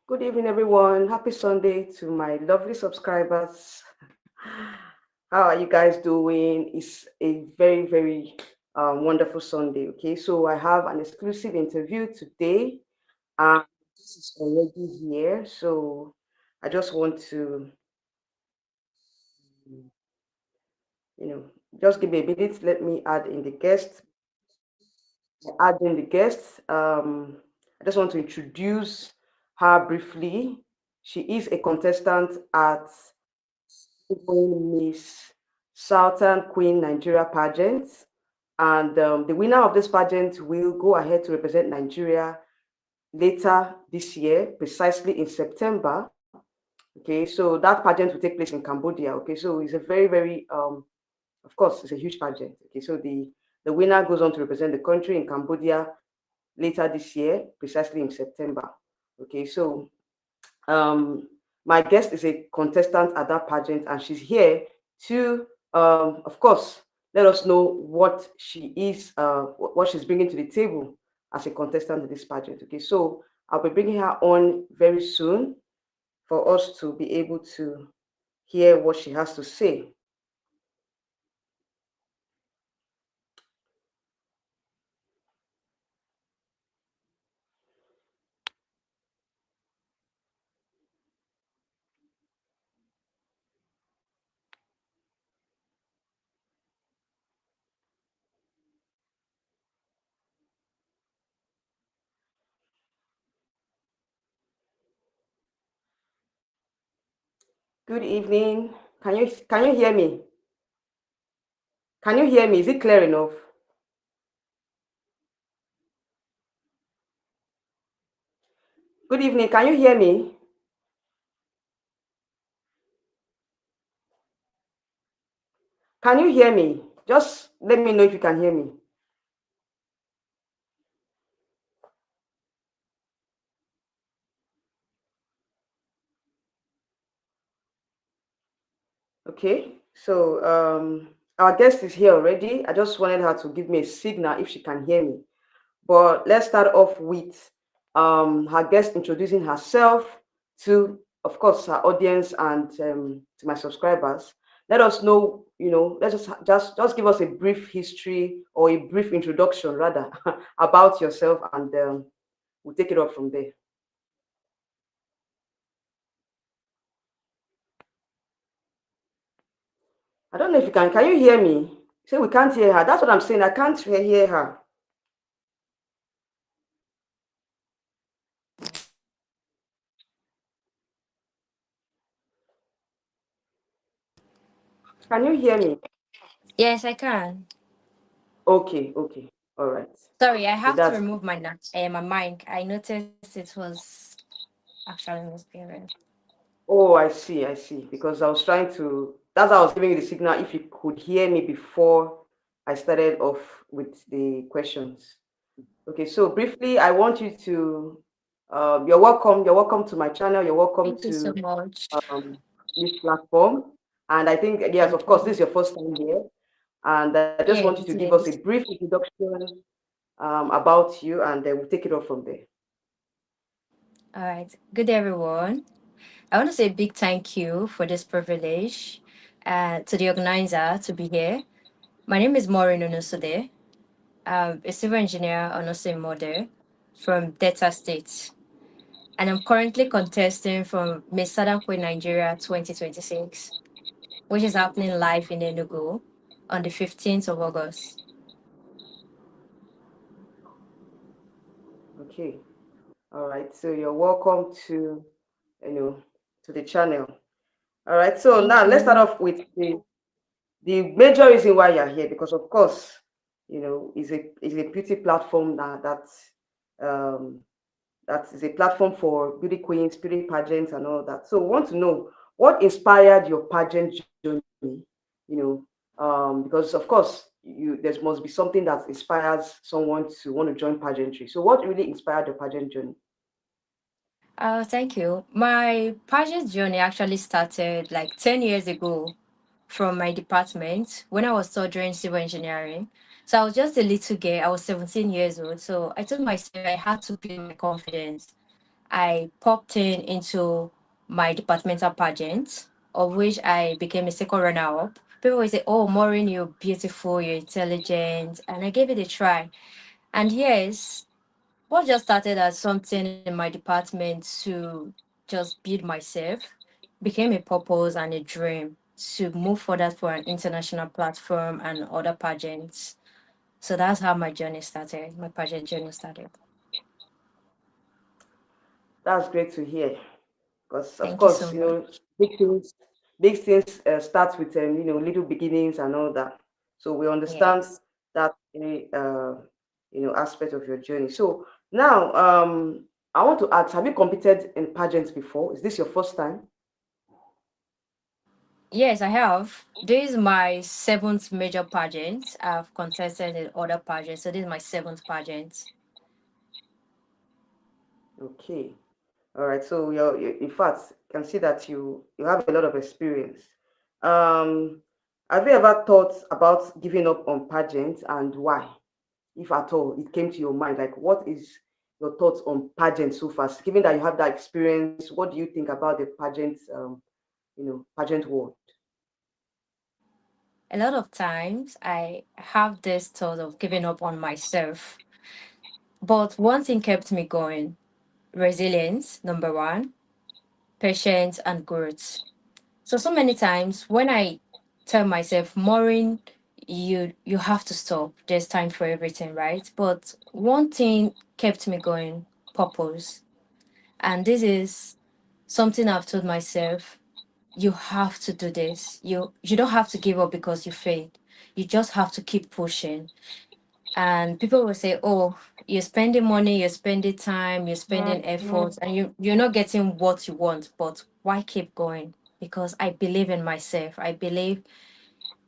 Good evening, everyone. Happy Sunday to my lovely subscribers. How are you guys doing? It's a very wonderful Sunday. Okay, so I have an exclusive interview today, and this is already here. So I just want to, you know, just give me a minute. Let me add in the guests. Add in the guests. I just want to introduce her briefly. She is a contestant at Miss Southern Queen Nigeria pageant. And the winner of this pageant will go ahead to represent Nigeria later this year, precisely in September. Okay, so that pageant will take place in Cambodia. Okay, so it's a very, of course, it's a huge pageant. Okay, so the winner goes on to represent the country in Cambodia later this year, precisely in September. Okay, so um, my guest is a contestant at that pageant, and she's here to, of course, let us know what she is, what she's bringing to the table as a contestant in this pageant. Okay, so I'll be bringing her on very soon for us to be able to hear what she has to say. Good evening. Can you hear me? Can you hear me? Is it clear enough? Good evening. Can you hear me? Can you hear me? Just let me know if you can hear me. Okay, so our guest is here already. I just wanted her to give me a signal if she can hear me. But let's start off with her guest introducing herself to, of course, her audience and to my subscribers. Let us know, let's just give us a brief history or a brief introduction rather about yourself, and we'll take it up from there. I don't know if you can. Can you hear me? Say we can't hear her. That's what I'm saying. I can't hear her. Can you hear me? Yes, I can. Okay, okay, all right. Sorry, I So have to that's remove my mic. I noticed it was actually misbehaving. oh, I see. Because I was trying to. That's why I was giving you the signal if you could hear me before I started off with the questions. Okay, so briefly, I want you to. You're welcome. You're welcome to my channel. You're welcome Thank you so to much. um, this platform. And I think yes, of Thank course, this you. is your first time here. And I just want you Yes, to it give us a is. brief introduction about you, and then we'll take it off from there. All right. Good day, everyone. I want to say a big thank you for this privilege to the organizer to be here. My name is Maureen Onosode. I'm a civil engineer on Ose Model from Delta State. And I'm currently contesting from Miss Southern Queen Nigeria 2026, which is happening live in Enugu on the 15th of August. Okay. All right. So you're welcome to, you know, to the channel. All right. So Thank now let's start you. off with the major reason why you're here, because of course, is a beauty platform um that is a platform for beauty queens, beauty pageants, and all that. So we want to know what inspired your pageant journey. Because of course there must be something that inspires someone to want to join pageantry. So what really inspired your pageant journey? Thank you. My pageant journey actually started like 10 years ago from my department when I was studying civil engineering. So I was just a little girl. I was 17 years old. So I told myself I had to build my confidence. I popped in into my departmental pageant, of which I became a second runner up. People will say, "Oh, Maureen, you're beautiful, you're intelligent," and I gave it a try. And yes, what just started as something in my department to just build myself became a purpose and a dream to move further for an international platform and other pageants. So that's how my journey started, my pageant journey started. That's great to hear. Because of Thank you so course, much. big things, start with little beginnings and all that. So we understand Yes. that aspect of your journey. So now, I want to ask: have you competed in pageants before? Is this your first time? Yes, I have. This is my seventh major pageant. I've contested in other pageants, so this is my seventh pageant. Okay, all right. So in fact, can see that you have a lot of experience. Um, have you ever thought about giving up on pageants, and why? If at all it came to your mind, like what is your thoughts on pageant so far, given that you have that experience? What do you think about the pageant pageant world? A lot of times I have this thought of giving up on myself. But one thing kept me going: resilience, number one, patience, and growth. So many times when I tell myself, Maureen, you have to stop. There's time for everything, right? But one thing kept me going: purpose. And this is something I've told myself: you have to do this. You don't have to give up because you failed. You just have to keep pushing. And people will say, "Oh, you're spending money, you're spending time, you're spending effort, and you're not getting what you want." But why keep going? Because I believe in myself. I believe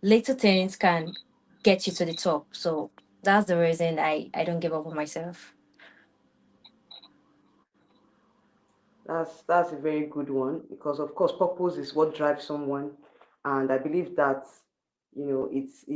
little things can get you to the top. So that's the reason I don't give up on myself. That's a very good one, because of course purpose is what drives someone, and I believe that it's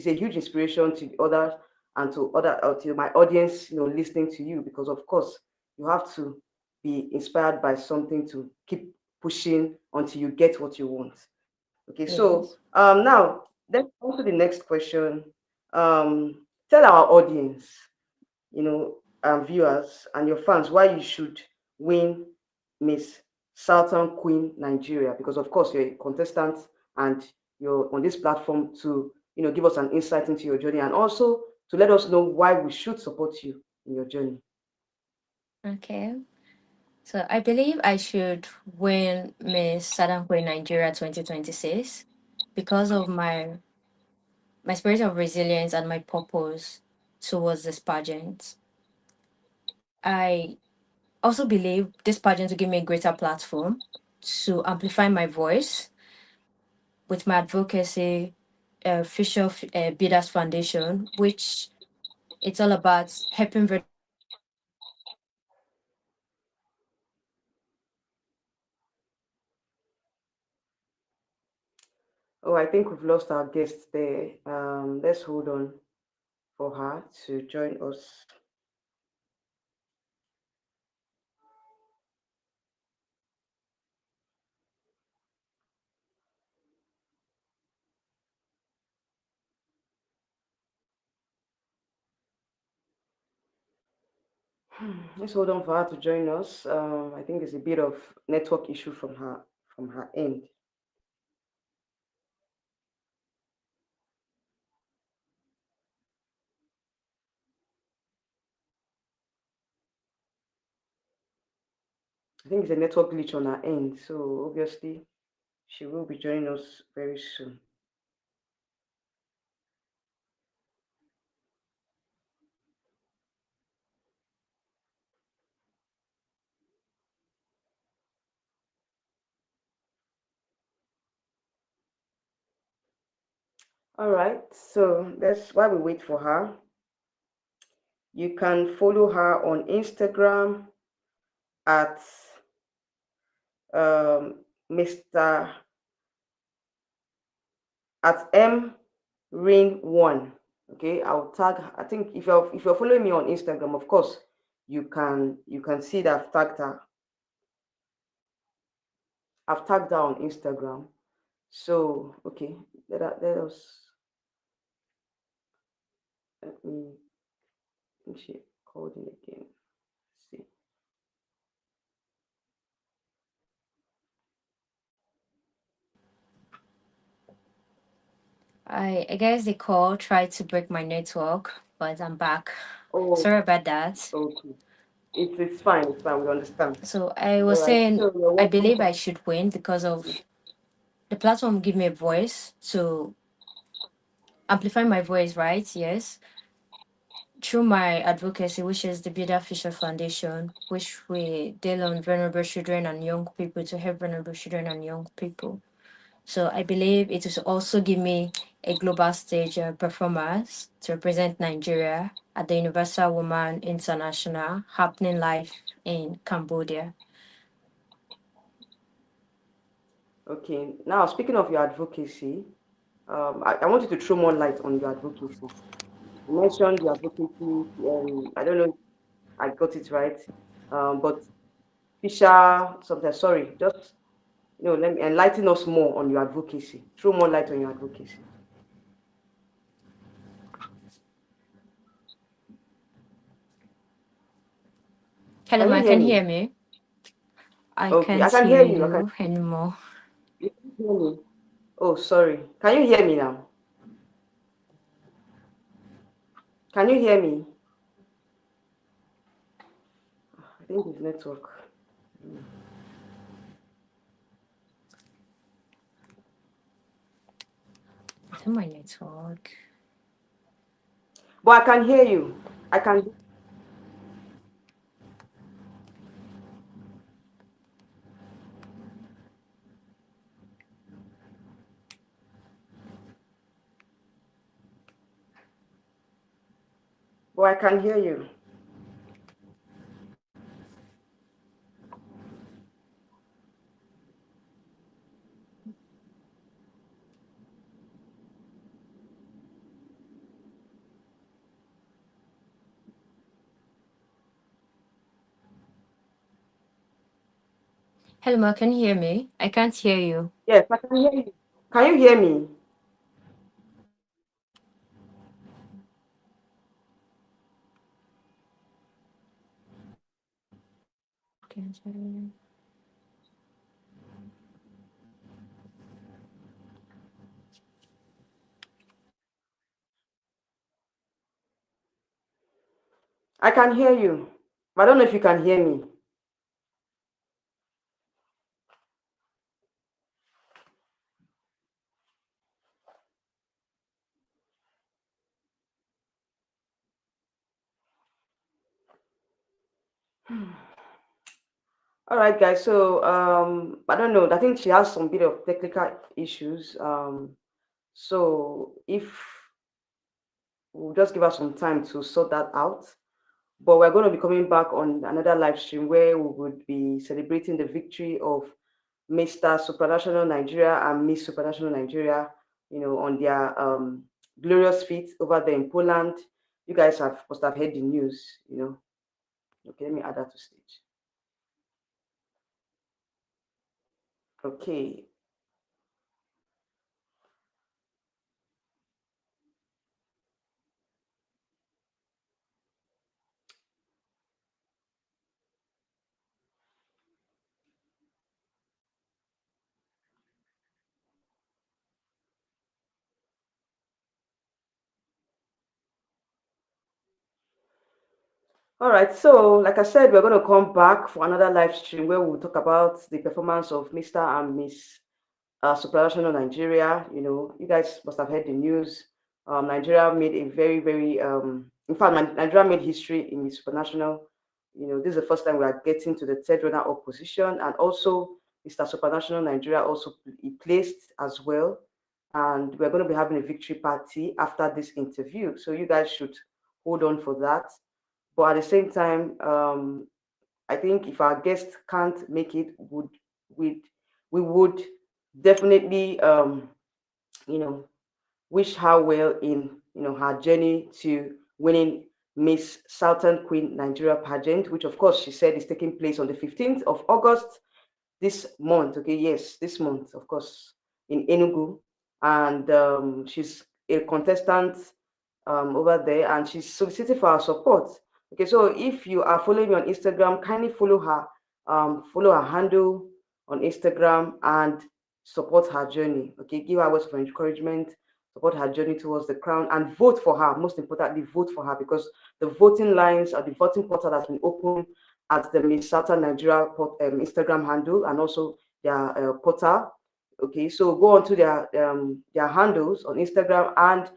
a huge inspiration to the others, and to my audience, listening to you, because of course you have to be inspired by something to keep pushing until you get what you want. Okay, so Yes. now let's go to the next question. Tell our audience, viewers and your fans, why you should win Miss Southern Queen Nigeria, because of course you're a contestant and you're on this platform to give us an insight into your journey, and also to let us know why we should support you in your journey. Okay. So I believe I should win Miss Southern Queen Nigeria 2026 because of my spirit of resilience and my purpose towards this pageant. I also believe this pageant will give me a greater platform to amplify my voice with my advocacy, Fisher Bidders Foundation, which it's all about helping vulnerable women and girls to get access to pageants and opportunities. Oh, I think we've lost our guest there. Let's hold on for her to join us. Let's hold on for her to join us. I think there's a bit of network issue from her end. I think it's a network glitch on her end. So obviously she will be joining us very soon. All right. So that's while we wait for her. You can follow her on Instagram at Mr. at M Rain One. Okay, I'll tag. I think if you're following me on Instagram, of course, you can see that I've tagged her on Instagram. So okay, let us let me think she called in again. See. I guess the call tried to break my network, but I'm back. Oh, Sorry about that. okay. It's fine. It's fine. We understand. So I All was right. saying So you're I welcome believe to. I should win because of the platform give me a voice to amplify my voice, right? Yes. Through my advocacy, which is the Bida Fisher Foundation, which we deal on vulnerable children and young people to help vulnerable children and young people. So I believe it will also give me a global stage performance to represent Nigeria at the Universal Woman International happening live in Cambodia. Okay. Now, speaking of your advocacy, I want you to throw more light on your advocacy. You mentioned your advocacy. I don't know if I got it right, but Fisher, something. Sorry, just let me enlighten us more on your advocacy. Throw more light on your advocacy. Hello, Can you ma, hear can you me? hear me? I Okay, I can't can hear hear you. I can. you anymore. You can hear me. Oh, sorry. Can you hear me now? Can you hear me? I think it's network. Mm. Is it my network? But I can hear you. I can. But I can hear you. Hello, ma, can you hear me? I can't hear you. Yes, I can hear you. Can you hear me? Can't hear you. I can hear you. But I don't know if you can hear me. All right, guys. So I don't know. I think she has some bit of technical issues. So if we'll just give her some time to sort that out. But we're going to be coming back on another live stream where we would be celebrating the victory of Mr. Supranational Nigeria and Miss Supranational Nigeria, on their glorious feat over there in Poland. You guys must have heard the news. Okay, let me add that to stage. Okay. All right. So, like I said, we're going to come back for another live stream where we'll talk about the performance of Mr. and Miss Supranational Nigeria. You guys must have heard the news. Nigeria made a very, very, in fact, Nigeria made history in the Supranational. This is the first time we are getting to the third runner-up position, and also Mr. Supranational Nigeria also he placed as well. And we're going to be having a victory party after this interview, so you guys should hold on for that. But at the same time, I think if our guest can't make it, we we would definitely you know wish her well in her journey to winning Miss Southern Queen Nigeria pageant, which of course she said is taking place on the 15th of August this month. Okay, yes, this month, of course, in Enugu. And she's a contestant over there, and she's soliciting for our support. Okay, so if you are following me on Instagram, kindly follow her handle on Instagram and support her journey. Okay, give her words of encouragement, support her journey towards the crown, and vote for her. Most importantly, vote for her, because the voting lines or the voting portal has been open at the Miss Southern Nigeria Instagram handle and also their portal. Okay, so go on to their handles on Instagram and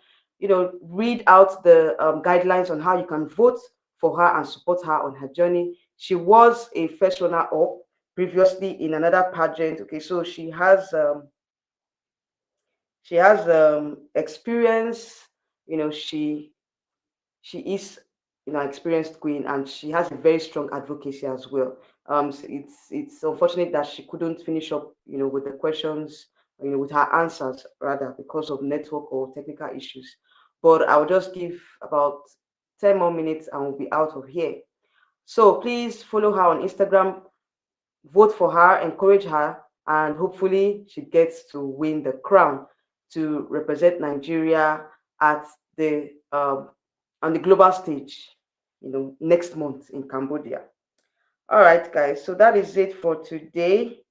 read out the guidelines on how you can vote for her and support her on her journey. She was a first runner up previously in another pageant. Okay, so she has experience. She is experienced queen, and she has a very strong advocacy as well. It's unfortunate that she couldn't finish up with the questions, with her answers rather, because of network or technical issues. But I'll just give about 10 more minutes and we'll be out of here. So please follow her on Instagram, vote for her, encourage her, and hopefully she gets to win the crown to represent Nigeria at the on the global stage, next month in Cambodia. All right, guys. So that is it for today.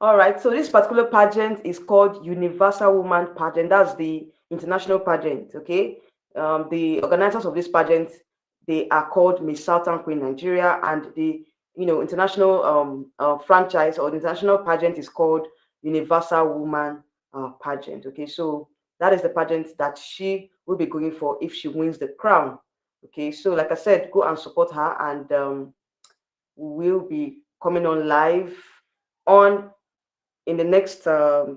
All right, so this particular pageant is called Universal Woman Pageant. That's the international pageant, okay? The organizers of this pageant, they are called Miss Southern Queen Nigeria, and the international franchise or the international pageant is called Universal Woman Pageant. Okay, so that is the pageant that she will be going for if she wins the crown. Okay, so like I said, go and support her, and we will be coming on live on in the next 10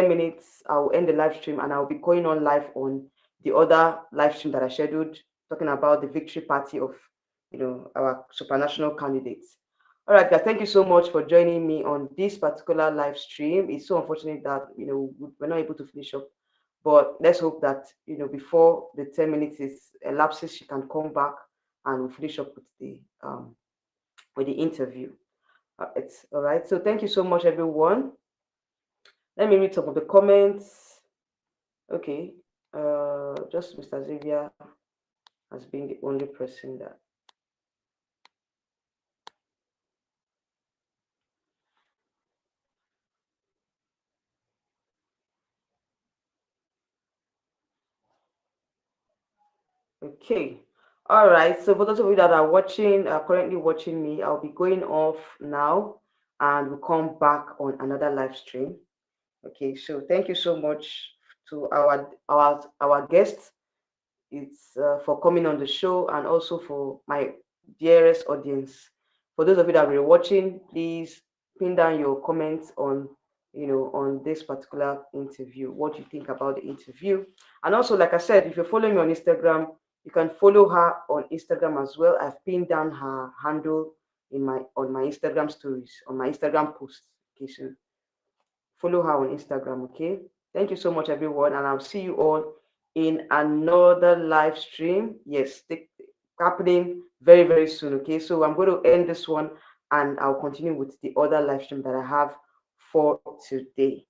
minutes. I'll end the live stream and I'll be going on live on the other live stream that I scheduled, talking about the victory party of our supranational candidates. All right, guys, thank you so much for joining me on this particular live stream. It's so unfortunate that we're not able to finish up, but let's hope that before the 10 minutes is elapses, she can come back and we'll finish up with the interview. It's all right. So thank you so much, everyone. Let me read some of the comments. Okay. Just Mr. Xavier has been the only person that. Okay. All right. So for those of you that are watching, currently watching me, I'll be going off now and we'll come back on another live stream. Okay. So thank you so much to our guests. It's for coming on the show, and also for my dearest audience. For those of you that were watching, please pin down your comments on this particular interview. What you think about the interview, and also, like I said, if you're following me on Instagram, you can follow her on Instagram as well. I've pinned down her handle on my Instagram stories, on my Instagram posts. Okay, so follow her on Instagram. Okay. Thank you so much, everyone. And I'll see you all in another live stream. Yes, happening very, very soon. Okay. So I'm going to end this one and I'll continue with the other live stream that I have for today.